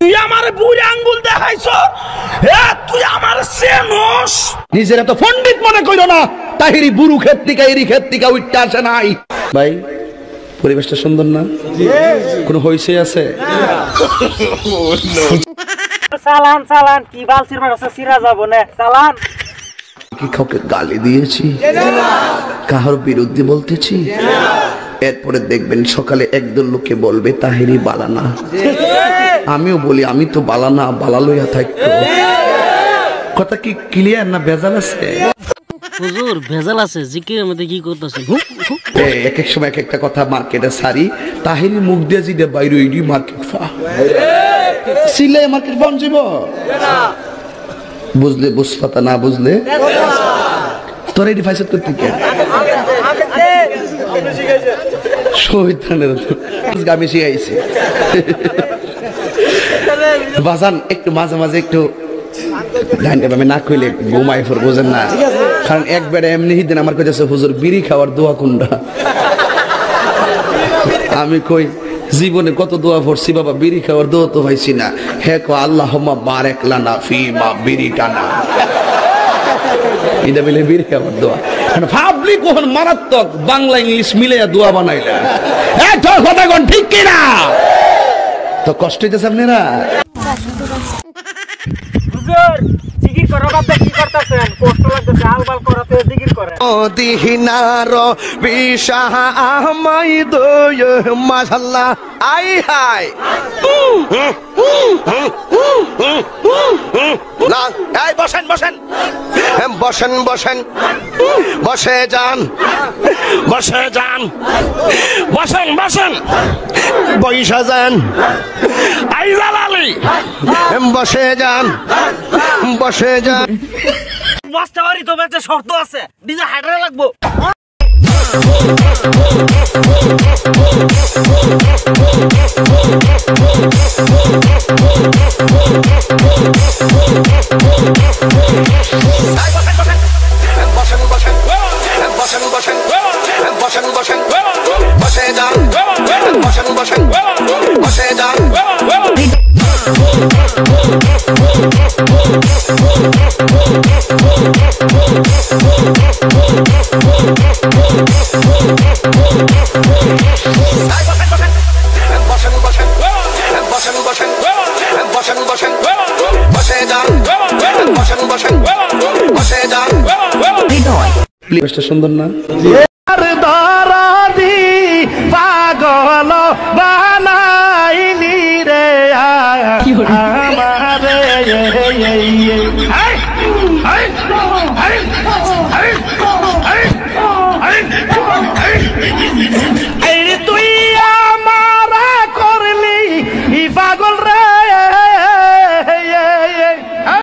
তুই আমার বুড়ি আঙ্গুল দেখাইছো, তুই আমার চেনস? নিজের এত পণ্ডিত মনে কইরো না। তাহিরি বুড়ু ক্ষেত থেকে এরি ক্ষেত থেকে উঠতে আসে নাই। ভাই পরিবেশটা সুন্দর না? কোনো হইছে আছে? চালান চালান কি বাল সিরমার আছে সিরা যাব না চালান। কি কাউকে গালি দিয়েছি? কাহার বিরুদ্ধে বলতেছি? এরপরে দেখবেন সকালে একদল লোকে বলবে তাহিরি বালানা। আমিও বলি আমি তো বালানা, বালা লইয়া থাকতো। কথা কি ক্লিয়ার না ভেজাল আছে? হুজুর ভেজাল আছে, জিকিরের মধ্যে কি করতেছেন? এক এক সময় এক একটা কথা মার্কেটে সারি। তাহিরি মুখ দিয়ে জিদে বাইরে ইডি মার্কেট ফা সিলে মার্কেট ফাউন যাব। বুঝলে বুঝপাতা, না বুঝলে তোর এডি ফাইসত করতে কে শহীদানের আমি শিখাইছি। বাজান একটু মাঝে মাঝে একটু আমি না কইলে ঘুমাই ফোর, বোঝেন না? কারণ একবারে এমনি দিন আমার কাছে হুজুর বিড়ি খাওয়ার দোয়া কোনটা। আমি কই জীবনে কত দোয়া পড়ছি বাবা, বিড়ি খাওয়ার দোয়া তো হয়েছি না। হে কো আল্লাহুম্মা বারিক লানা ফিমা বিরিকানা, এটা বলে বিড়ি খাওয়ার দোয়া। ভাবলি কখন মারাত্মক বাংলা ইংলিশ মিলে দোয়া বানাইলা। তোর কথা কোন ঠিক কিনা? তো কষ্ট হইতেছে আপনারা? জিকির করো বাবা, কি করতেছেন? কষ্ট লাগতেছে, আলবাল করতে জিকির করে। দিহিনার বিশাহ আহমাই দয় মাশাআল্লাহ। আই হাই না, এই বসেন বসেন বসেন বসেন বসে যান, বসে যান, বসেন বসেন বইসা যান। আই জালালি বসে যান, বসে যান। মাস্টারি তো বেঁচে শর্ত আছে, ডিজে হাইড্রা লাগবো। সুন্দর না? পাগল বানাইনি রে আমারে।